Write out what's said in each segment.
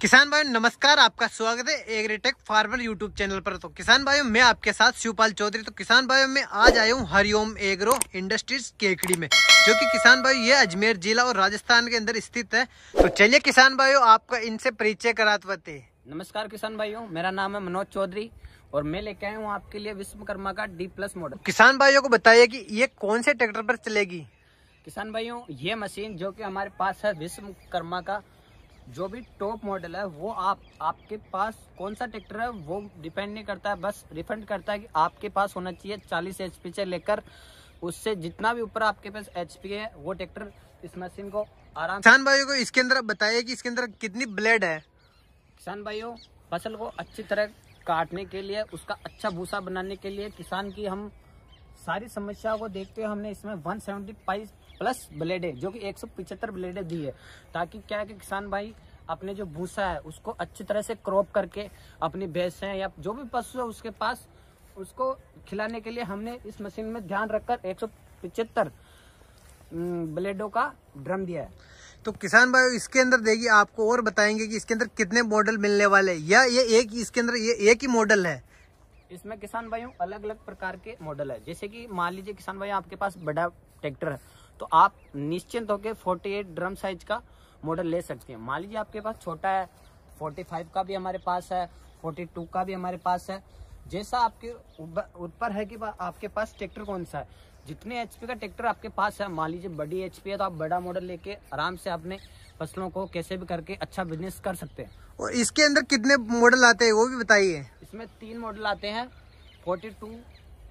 किसान भाइयों नमस्कार, आपका स्वागत है एग्रीटेक फार्मर यूट्यूब चैनल पर। तो किसान भाइयों मैं आपके साथ शिवपाल चौधरी। तो किसान भाइयों मैं आज आया हूँ हरिओम एग्रो इंडस्ट्रीज केकड़ी में, जो कि किसान भाइयों ये अजमेर जिला और राजस्थान के अंदर स्थित है। तो चलिए किसान भाइयों आपका इनसे परिचय कराते। नमस्कार किसान भाइयों, मेरा नाम है मनोज चौधरी और मैं लेके आया हूँ आपके लिए विश्वकर्मा का D+ मॉडल। किसान भाइयों को बताइए कि ये कौन से ट्रैक्टर पर चलेगी। किसान भाइयों ये मशीन जो कि हमारे पास है विश्वकर्मा का जो भी टॉप मॉडल है वो आपके पास कौन सा ट्रैक्टर है वो डिपेंड नहीं करता है, बस रिफंड करता है कि आपके पास होना चाहिए 40 HP से लेकर उससे जितना भी ऊपर आपके पास HP है वो ट्रैक्टर इस मशीन को आराम। किसान भाइयों को इसके अंदर बताइए कि इसके अंदर कितनी ब्लेड है। किसान भाइयों फसल को अच्छी तरह काटने के लिए, उसका अच्छा भूसा बनाने के लिए किसान की हम सारी समस्याओं को देखते हुए हमने इसमें 175+ ब्लेडें जो कि 175 ब्लेडें दी है, ताकि क्या है कि किसान भाई अपने जो भूसा है उसको अच्छी तरह से क्रॉप करके अपनी भैंसें या जो भी पशु है उसके पास उसको खिलाने के लिए हमने इस मशीन में ध्यान रखकर 175 ब्लेडों का ड्रम दिया है। तो किसान भाई इसके अंदर देखिए आपको और बताएंगे कि इसके अंदर कितने मॉडल मिलने वाले हैं, या ये एक इसके अंदर ये एक ही मॉडल है। इसमें किसान भाइयों अलग अलग प्रकार के मॉडल है। जैसे कि मान लीजिए किसान भाई आपके पास बड़ा ट्रैक्टर है तो आप निश्चिंत होकर 48 ड्रम साइज का मॉडल ले सकते हैं। मान लीजिए आपके पास छोटा है 45 का भी हमारे पास है, 42 का भी हमारे पास है। जैसा आपके ऊपर है कि आपके पास ट्रैक्टर कौन सा है, जितने HP का ट्रैक्टर आपके पास है, मान लीजिए बड़ी HP है तो आप बड़ा मॉडल लेके आराम से अपने फसलों को कैसे भी करके अच्छा बिजनेस कर सकते हैं। और इसके अंदर कितने मॉडल आते हैं वो भी बताइए। इसमें 3 मॉडल आते हैं, 42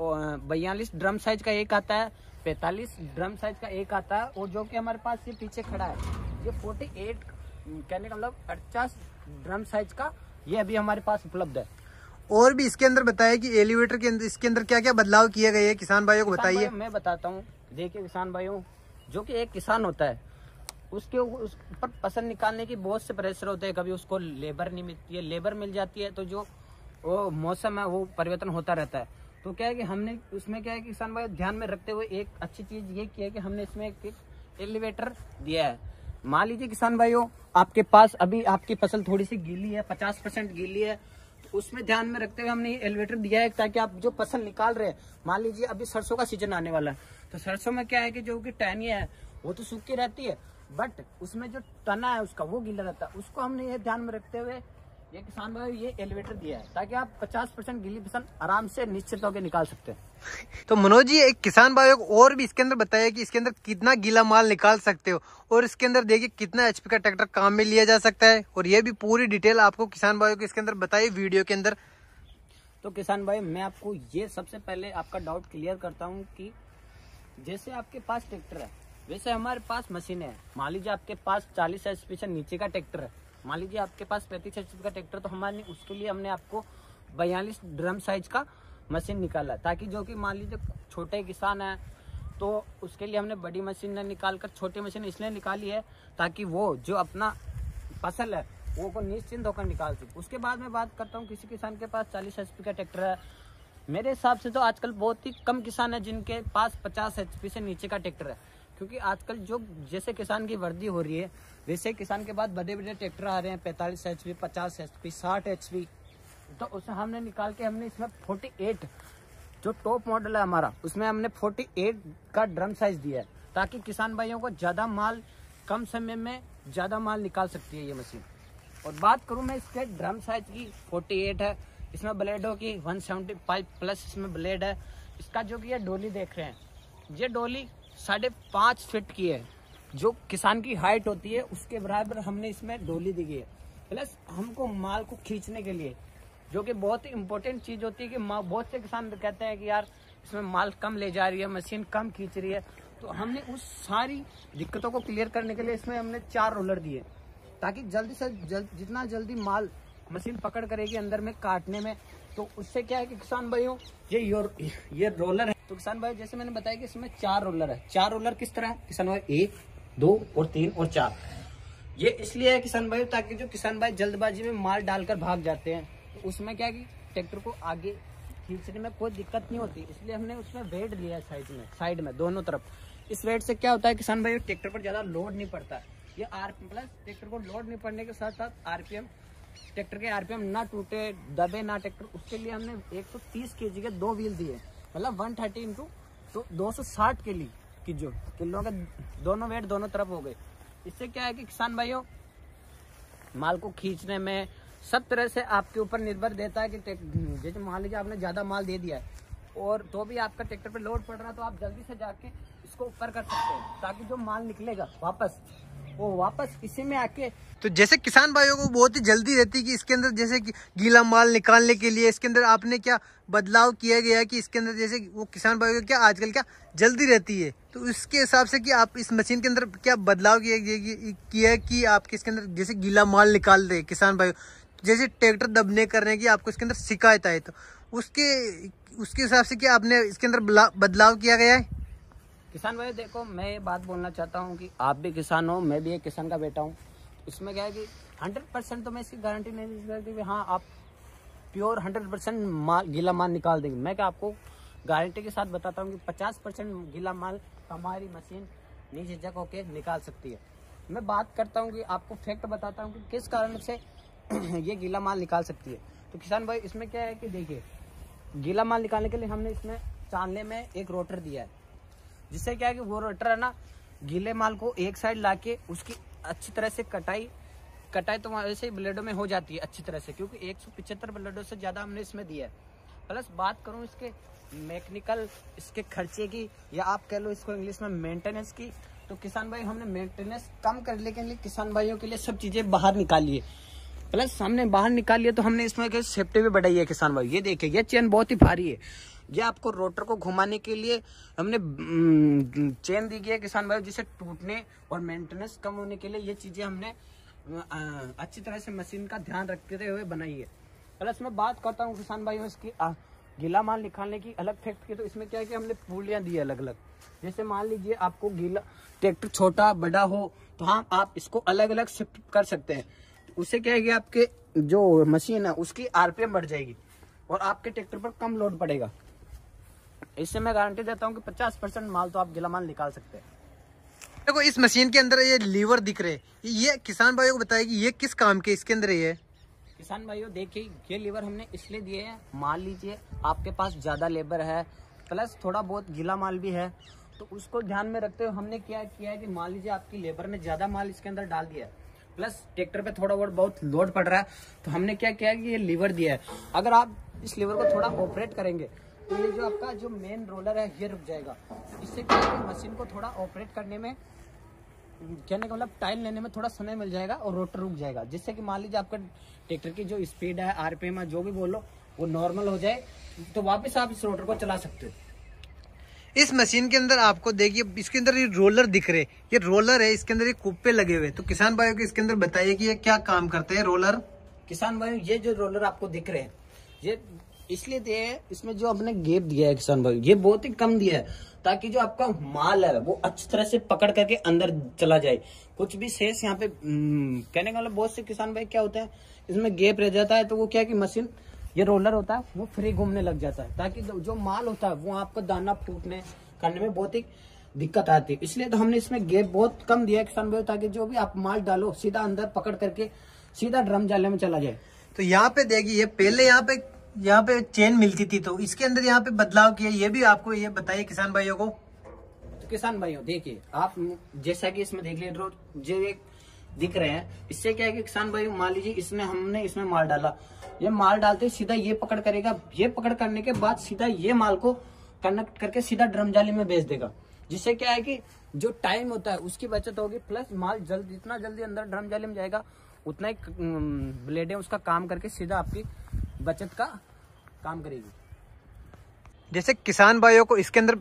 और 42 ड्रम साइज का एक आता है, 45 ड्रम साइज का एक आता है, और जो कि हमारे पास ये पीछे खड़ा है ये 48 कहने का मतलब 50 ड्रम साइज का ये अभी हमारे पास उपलब्ध है। और भी इसके अंदर बताइए कि एलिवेटर के अंदर इसके अंदर क्या क्या बदलाव किए गए हैं, किसान भाइयों को बताइए। मैं बताता हूँ। देखिए किसान भाइयों, जो कि एक किसान होता है उसके ऊपर फसल निकालने की बहुत से प्रेशर होते हैं। कभी उसको लेबर नहीं मिलती है, लेबर मिल जाती है तो जो वो मौसम है वो परिवर्तन होता रहता है। तो क्या है कि हमने उसमें क्या है कि किसान भाई ध्यान में रखते हुए एक अच्छी चीज ये की है कि हमने इसमें एक एलिवेटर दिया है। मान लीजिए किसान भाइयों आपके पास अभी आपकी फसल थोड़ी सी गीली है, 50% गीली है, तो उसमें ध्यान में रखते हुए हमने ये एलिवेटर दिया है ताकि आप जो फसल निकाल रहे हैं, मान लीजिए अभी सरसों का सीजन आने वाला है तो सरसों में क्या है कि जो कि टहनियाँ है वो तो सूखी रहती है, बट उसमें जो तना है उसका वो गीला रहता है। उसको हमने ये ध्यान में रखते हुए ये किसान भाई ये एलिवेटर दिया है ताकि आप 50% गीली फसल आराम से निश्चित होकर निकाल सकते हैं। तो मनोज जी एक किसान भाइयों को और भी इसके अंदर बताइए कि इसके अंदर कितना गीला माल निकाल सकते हो, और इसके अंदर देखिए कितना HP का ट्रैक्टर काम में लिया जा सकता है, और ये भी पूरी डिटेल आपको किसान भाइयों को इसके अंदर बताइए वीडियो के अंदर। तो किसान भाई मैं आपको ये सबसे पहले आपका डाउट क्लियर करता हूँ कि जैसे आपके पास ट्रैक्टर है वैसे हमारे पास मशीन है। मान लीजिए आपके पास 40 HP से नीचे का ट्रैक्टर है, मान लीजिए आपके पास 35 HP का ट्रैक्टर, तो हमारे उसके लिए हमने आपको 42 ड्रम साइज का मशीन निकाला है, ताकि जो कि मान लीजिए छोटे किसान है तो उसके लिए हमने बड़ी मशीन निकाल कर छोटी मशीन इसलिए निकाली है ताकि वो जो अपना फसल है वो को निश्चिंत होकर निकाल सके। उसके बाद मैं बात करता हूँ किसी किसान के पास 40 HP का ट्रैक्टर है। मेरे हिसाब से तो आजकल बहुत ही कम किसान है जिनके पास 50 HP से नीचे का ट्रैक्टर है, क्योंकि आजकल जो जैसे किसान की वृद्धि हो रही है वैसे किसान के बाद बड़े बड़े ट्रैक्टर आ रहे हैं, 45 HP, 50 HP, 60 HP। तो उसे हमने निकाल के हमने इसमें 48 जो टॉप मॉडल है हमारा उसमें हमने 48 का ड्रम साइज दिया है, ताकि किसान भाइयों को ज़्यादा माल कम समय में ज़्यादा माल निकाल सकती है ये मशीन। और बात करूँ मैं इसके ड्रम साइज की 48 है, इसमें ब्लेडों की 175+ इसमें ब्लेड है। इसका जो कि ये डोली देख रहे हैं ये डोली 5.5 फीट की है, जो किसान की हाइट होती है उसके बराबर हमने इसमें डोली दी गई है। प्लस हमको माल को खींचने के लिए जो कि बहुत ही इम्पोर्टेंट चीज़ होती है कि बहुत से किसान कहते हैं कि यार इसमें माल कम ले जा रही है, मशीन कम खींच रही है, तो हमने उस सारी दिक्कतों को क्लियर करने के लिए इसमें हमने 4 रोलर दिए, ताकि जल्दी से जितना जल्दी माल मशीन पकड़ करेगी अंदर में काटने में, तो उससे क्या है कि किसान भाइयों ये रोलर है। तो किसान भाई जैसे मैंने बताया कि इसमें 4 रोलर है। 4 रोलर किस तरह है किसान भाई, 1, 2 और 3 और 4। ये इसलिए है किसान भाई ताकि जो किसान भाई जल्दबाजी में माल डालकर भाग जाते हैं तो उसमें क्या है कि ट्रैक्टर को आगे खींचने में कोई दिक्कत नहीं होती, इसलिए हमने उसमें वेट दिया है साइड में दोनों तरफ। इस वेट से क्या होता है किसान भाई ट्रैक्टर पर ज्यादा लोड नहीं पड़ता है, ये आरपीएम प्लस ट्रैक्टर को लोड नहीं पड़ने के साथ साथ आरपीएम, ट्रैक्टर के आरपीएम ना टूटे दबे ना ट्रैक्टर, उसके लिए हमने 130 kg के 2 व्हील दिए, मतलब 130 इंटू तो 260 kg की जो किलो के दोनों वेट दोनों तरफ हो गए। इससे क्या है कि किसान भाइयों माल को खींचने में सब तरह से आपके ऊपर निर्भर देता है कि जैसे मान लीजिए आपने ज्यादा माल दे दिया है और तो भी आपका ट्रैक्टर पे लोड पड़ रहा है, तो आप जल्दी से जाके इसको ऊपर कर सकते हैं ताकि जो माल निकलेगा वापस इसी में आके। तो जैसे किसान भाइयों को बहुत ही जल्दी रहती है कि इसके अंदर जैसे कि गीला माल निकालने के लिए इसके अंदर आपने क्या बदलाव किया गया है कि इसके अंदर जैसे वो किसान भाइयों को क्या आजकल क्या जल्दी रहती है, तो उसके हिसाब से कि आप इस मशीन के अंदर क्या बदलाव किया है कि आपके इसके अंदर जैसे गीला माल निकाल दे किसान भाइयों, जैसे ट्रैक्टर दबने करने की आपको इसके अंदर शिकायत आए तो उसके हिसाब से क्या आपने इसके अंदर बदलाव किया गया है? किसान भाई देखो, मैं ये बात बोलना चाहता हूँ कि आप भी किसान हो, मैं भी एक किसान का बेटा हूँ। इसमें क्या है कि 100% तो मैं इसकी गारंटी नहीं दे सकती कि हाँ आप प्योर 100% माल गीला माल निकाल देंगे। मैं क्या आपको गारंटी के साथ बताता हूँ कि 50% गीला माल हमारी मशीन निझिझक होके निकाल सकती है। मैं बात करता हूँ कि आपको फैक्ट बताता हूँ कि किस कारण से ये गीला माल निकाल सकती है। तो किसान भाई इसमें क्या है कि देखिए, गीला माल निकालने के लिए हमने इसमें चांदले में एक रोटर दिया है, जिससे क्या है कि वो रोटर है ना गीले माल को एक साइड लाके उसकी अच्छी तरह से कटाई तो वैसे ही ब्लेडों में हो जाती है अच्छी तरह से, क्योंकि 175 ब्लेडों से ज़्यादा हमने इसमें दिया है। प्लस बात करूँ इसके मैकेनिकल इसके खर्चे की, या आप कह लो इसको इंग्लिश में मेंटेनेंस की, तो किसान भाई हमने मेंटेनेंस कम करने के लिए किसान भाइयों के लिए सब चीज़ें बाहर निकाली है। प्लस हमने बाहर निकाल लिया तो हमने इसमें सेफ्टी भी बढ़ाई है किसान भाई। ये देखिए, ये चेन बहुत ही भारी है, ये आपको रोटर को घुमाने के लिए हमने चेन दी गई है किसान भाई, जिसे टूटने और मेंटेनेंस कम होने के लिए ये चीजें हमने अच्छी तरह से मशीन का ध्यान रखते हुए बनाई है। प्लस मैं बात करता हूँ किसान भाइयों इसकी गीला माल निकालने की अलग फैक्ट की, तो इसमें क्या है कि हमने पुलियां दी है अलग अलग। जैसे मान लीजिए आपको गीला ट्रैक्टर छोटा बड़ा हो तो हाँ आप इसको अलग अलग शिफ्ट कर सकते हैं। उससे क्या है कि आपके जो मशीन है उसकी आरपीएम बढ़ जाएगी और आपके ट्रैक्टर पर कम लोड पड़ेगा। इससे मैं गारंटी देता हूँ कि 50% माल तो आप गीला माल निकाल सकते हैं। देखो इस मशीन के अंदर ये लीवर दिख रहे हैं, ये किसान भाइयों को बताइए कि ये किस काम के इसके अंदर ये है? किसान भाइयों देखिए, ये लीवर हमने इसलिए दिए हैं, मान लीजिए आपके पास ज्यादा लेबर है प्लस थोड़ा बहुत गीला माल भी है, तो उसको ध्यान में रखते हुए हमने क्या किया है कि मान लीजिए आपकी लेबर ने ज्यादा माल इसके अंदर डाल दिया है प्लस ट्रैक्टर पे थोड़ा बहुत लोड पड़ रहा है, तो हमने क्या किया है कि ये लीवर दिया है। अगर आप इस लीवर को थोड़ा ऑपरेट करेंगे तो ये जो आपका जो मेन रोलर है ये रुक जाएगा। इससे क्या है कि मशीन को थोड़ा ऑपरेट करने में, कहने का मतलब टाइम लेने में थोड़ा समय मिल जाएगा और रोटर रुक जाएगा, जिससे कि मान लीजिए आपका ट्रैक्टर की जो स्पीड है आरपीएम है जो भी बोलो वो नॉर्मल हो जाए, तो वापस आप इस रोटर को चला सकते हो। इस मशीन के अंदर आपको देखिए इसके अंदर ये रोलर दिख रहे, ये रोलर है, इसके अंदर ये कुप्पे लगे हुए। तो किसान भाइयों को इसके अंदर बताइए कि ये क्या काम करते हैं रोलर? किसान भाई ये जो रोलर आपको दिख रहे हैं ये इसलिए दिए हैं, इसमें जो अपने गैप दिया है किसान भाई ये बहुत ही कम दिया है ताकि जो आपका माल है वो अच्छी तरह से पकड़ करके अंदर चला जाए। कुछ भी शेष यहाँ पे कहने का मतलब बहुत से किसान भाई क्या होता है इसमें गैप रह जाता है, तो वो क्या है कि मशीन ये रोलर होता है वो फ्री घूमने लग जाता है, ताकि जो माल होता है वो आपको दाना फूटने करने में बहुत ही दिक्कत आती है। इसलिए तो हमने इसमें गैप बहुत कम दिया है किसान भाई, ताकि जो भी आप माल डालो सीधा अंदर पकड़ करके सीधा ड्रम जाले में चला जाए। तो यहाँ पे देखिए पहले यहाँ पे चेन मिलती थी, तो इसके अंदर यहाँ पे बदलाव किया, ये भी आपको ये बताइए किसान भाइयों को। तो किसान भाइयों देखिए, आप जैसा कि इसमें देख लीजिए जो एक दिख रहे हैं, इससे क्या है कि किसान भाई मान लीजिए इसमें हमने इसमें माल डाला, ये माल डालते सीधा ये पकड़ करेगा, ये पकड़ करने के बाद सीधा ये माल को कनेक्ट करके सीधा ड्रम जाली में भेज देगा, जिससे क्या है कि जो टाइम होता है उसकी बचत होगी, प्लस माल जितना जल्दी अंदर ड्रम जाली में जाएगा उतना ही ब्लेडें उसका काम करके सीधा आपकी बचत का काम करेगी। जैसे किसान भाइयों को इसके अंदर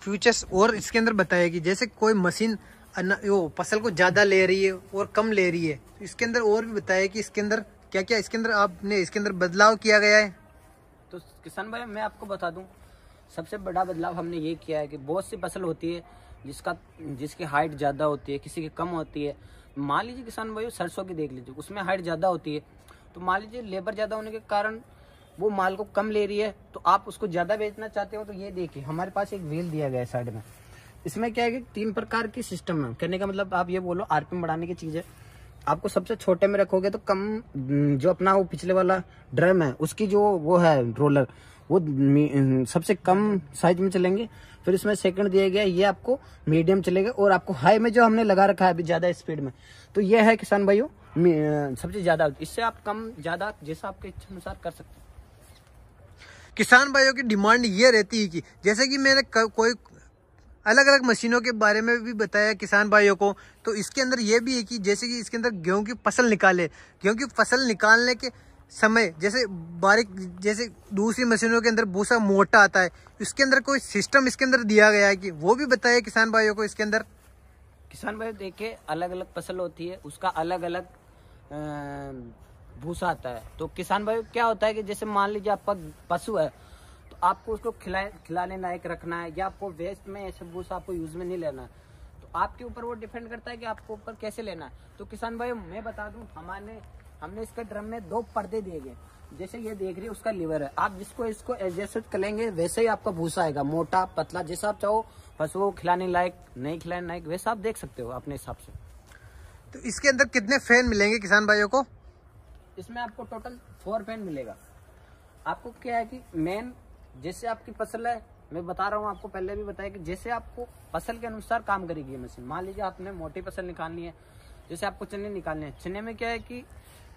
फ्यूचर्स और इसके अंदर बताएगी, जैसे कोई मशीन वो फसल को ज्यादा ले रही है और कम ले रही है, तो इसके अंदर और भी बताया कि इसके अंदर क्या क्या इसके अंदर आपने इसके अंदर बदलाव किया गया है। तो किसान भाई मैं आपको बता दूं, सबसे बड़ा बदलाव हमने ये किया है कि बहुत सी फसल होती है जिसकी हाइट ज्यादा होती है, किसी की कम होती है। मान लीजिए किसान भाई सरसों की देख लीजिए, उसमें हाइट ज्यादा होती है, तो मान लीजिए लेबर ज्यादा होने के कारण वो माल को कम ले रही है, तो आप उसको ज्यादा बेचना चाहते हो, तो ये देखिए हमारे पास एक व्हील दिया गया है साइड में, इसमें क्या है कि 3 प्रकार की सिस्टम है। कहने का मतलब आप ये बोलो आरपीएम बढ़ाने की चीज है। आपको सबसे छोटे में रखोगे तो कम, जो अपना वो पिछले वाला ड्रम है उसकी जो वो है रोलर, वो सबसे कम साइज में चलेंगे। फिर इसमें सेकंड दिया गया, ये आपको मीडियम चलेगा। और आपको हाई में जो हमने लगा रखा है अभी ज्यादा स्पीड में, तो ये है किसान भाइयों सबसे ज्यादा। इससे आप कम ज्यादा जैसा आपके इच्छा अनुसार कर सकते हैं। किसान भाइयों की डिमांड ये रहती है कि जैसे कि मैंने कोई अलग अलग मशीनों के बारे में भी बताया किसान भाइयों को, तो इसके अंदर ये भी है कि जैसे कि इसके अंदर गेहूं की फसल निकाले, गेहूं की फसल निकालने के समय जैसे बारीक, जैसे दूसरी मशीनों के अंदर भूसा मोटा आता है, इसके अंदर कोई सिस्टम इसके अंदर दिया गया है कि वो भी बताया किसान भाइयों को। इसके अंदर किसान भाई देखिए, अलग अलग फसल होती है, उसका अलग अलग भूसा आता है। तो किसान भाई क्या होता है कि जैसे मान लीजिए आपका पशु है, तो आपको उसको खिलाने लायक रखना है, या आपको वेस्ट में ऐसे भूसा आपको यूज में नहीं लेना है। तो आपके ऊपर वो डिपेंड करता है कि आपको ऊपर कैसे लेना है। तो किसान भाई मैं बता दूं, हमने इसके ड्रम में 2 पर्दे दिए गए। जैसे ये देख रही है उसका लीवर है, आप जिसको इसको एडजस्ट करेंगे वैसे ही आपका भूसा आएगा, मोटा पतला, जैसा आप चाहो पशुओं को खिलाने लायक नहीं खिलाने लायक वैसा आप देख सकते हो अपने हिसाब से। तो इसके अंदर कितने फैन मिलेंगे किसान भाइयों को? इसमें आपको टोटल 4 फैन मिलेगा। आपको क्या है कि मेन जैसे आपकी फसल है, मैं बता रहा हूँ आपको, पहले भी बताया कि जैसे आपको फसल के अनुसार काम करेगी ये मशीन। मान लीजिए आपने मोटी फसल निकालनी है, जैसे आपको चने निकालने हैं। चने में क्या है कि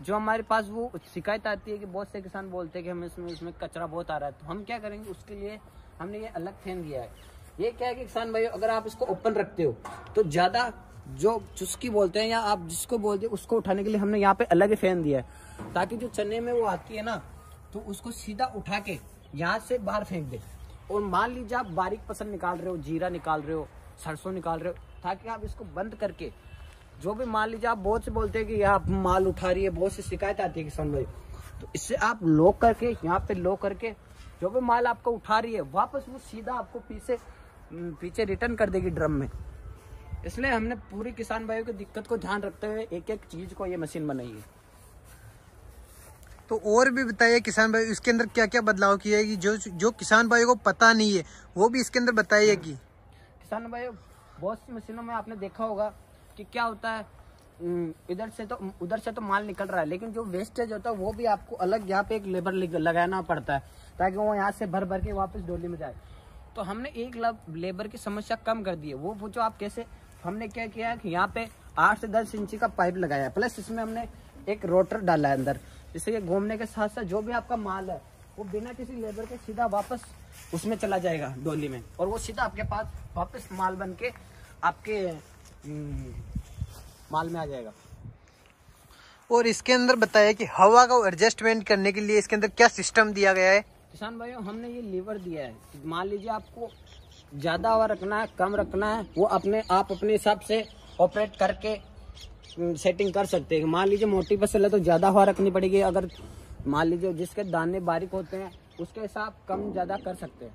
जो हमारे पास वो शिकायत आती है कि बहुत से किसान बोलते हैं कि हमें इसमें कचरा बहुत आ रहा है, तो हम क्या करेंगे उसके लिए हमने ये अलग फैन दिया है। ये क्या है कि किसान भाई अगर आप इसको ओपन रखते हो तो ज्यादा जो चुस्की बोलते हैं या आप जिसको बोलते हैं उसको उठाने के लिए हमने यहाँ पे अलग ही फैन दिया है, ताकि जो चने में वो आती है ना तो उसको सीधा उठा के यहाँ से बाहर फेंक दे। और मान लीजिए आप बारीक फसल निकाल रहे हो, जीरा निकाल रहे हो, सरसों निकाल रहे हो, ताकि आप इसको बंद करके जो भी, मान लीजिए आप बहुत से बोलते हैं कि यहाँ माल उठा रही है, बहुत सी शिकायत आती है किसान भाई, तो इससे आप लॉक करके यहाँ पे लॉक करके जो भी माल आपको उठा रही है वापस वो सीधा आपको पीछे रिटर्न कर देगी ड्रम में। इसलिए हमने पूरी किसान भाइयों की दिक्कत को ध्यान रखते हुए एक एक चीज को ये मशीन बनाई है। तो और भी बताइए किसान भाई, इसके अंदर क्या क्या बदलाव किया है कि जो किसान भाइयों को पता नहीं है वो भी इसके अंदर बताइए। कि किसान भाइयों बहुत सी मशीनों में आपने देखा होगा कि क्या होता है, उधर से तो माल निकल रहा है, लेकिन जो वेस्टेज होता है वो भी आपको अलग यहाँ पे एक लेबर लगाना पड़ता है, ताकि वो यहाँ से भर भर के वापस डोली में जाए। तो हमने एक लेबर की समस्या कम कर दी है। वो पूछो आप कैसे, हमने क्या किया है कि यहाँ पे 8 से 10 इंची का पाइप लगाया है, प्लस इसमें हमने एक रोटर डाला है अंदर, जिससे ये घूमने के साथ साथ जो भी आपका माल है वो बिना किसी लेबर के सीधा वापस उसमें चला जाएगा डोली में, और वो सीधा आपके पास वापस माल बन के आपके माल में आ जाएगा। और इसके अंदर बताया कि हवा का एडजस्टमेंट करने के लिए इसके अंदर क्या सिस्टम दिया गया है? किसान भाइयों हमने ये लीवर दिया है, मान लीजिए आपको ज्यादा हवा रखना है, कम रखना है, वो आप अपने हिसाब से ऑपरेट करके सेटिंग कर सकते हैं। मान लीजिए मोटी फसल है तो ज्यादा हवा रखनी पड़ेगी, अगर मान लीजिए जिसके दाने बारीक होते हैं उसके हिसाब कम ज्यादा कर सकते हैं।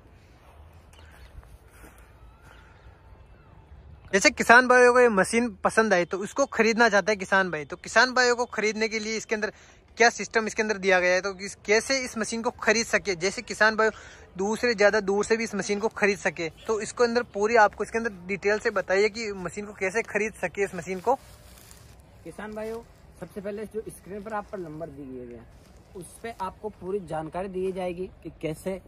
जैसे किसान भाइयों को ये मशीन पसंद आई तो उसको खरीदना चाहता है किसान भाई, तो किसान भाइयों को खरीदने के लिए इसके अंदर क्या सिस्टम इसके अंदर दिया गया है, तो कैसे इस मशीन को खरीद सके, जैसे किसान भाई ज्यादा दूर से भी इस मशीन को खरीद सके, तो इसको अंदर पूरी आपको इसके अंदर डिटेल से बताइए कि मशीन को कैसे खरीद सके इस मशीन को। किसान भाइयों सबसे पहले जो स्क्रीन पर आप पर नंबर दिए गए उस पर आपको पूरी जानकारी दी जाएगी कि कैसे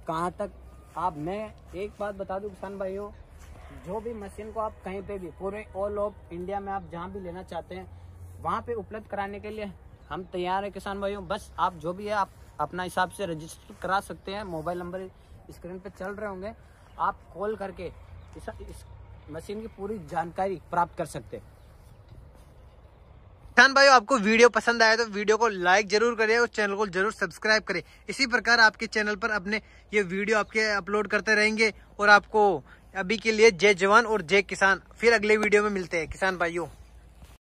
कहाँ तक आप। मैं एक बात बता दूं किसान भाइयों, जो भी मशीन को आप कहीं पे भी पूरे ऑल ओवर इंडिया में आप जहाँ भी लेना चाहते हैं वहाँ पे उपलब्ध कराने के लिए हम तैयार हैं किसान भाइयों। बस आप जो भी है आप अपना हिसाब से रजिस्टर करा सकते हैं। मोबाइल नंबर स्क्रीन पे चल रहे होंगे, आप कॉल करके इस मशीन की पूरी जानकारी प्राप्त कर सकते हैं। किसान भाइयों आपको वीडियो पसंद आया तो वीडियो को लाइक जरूर करें और चैनल को जरूर सब्सक्राइब करें। इसी प्रकार आपके चैनल पर अपने ये वीडियो आपके अपलोड करते रहेंगे। और आपको अभी के लिए जय जवान और जय किसान, फिर अगले वीडियो में मिलते हैं किसान भाइयों।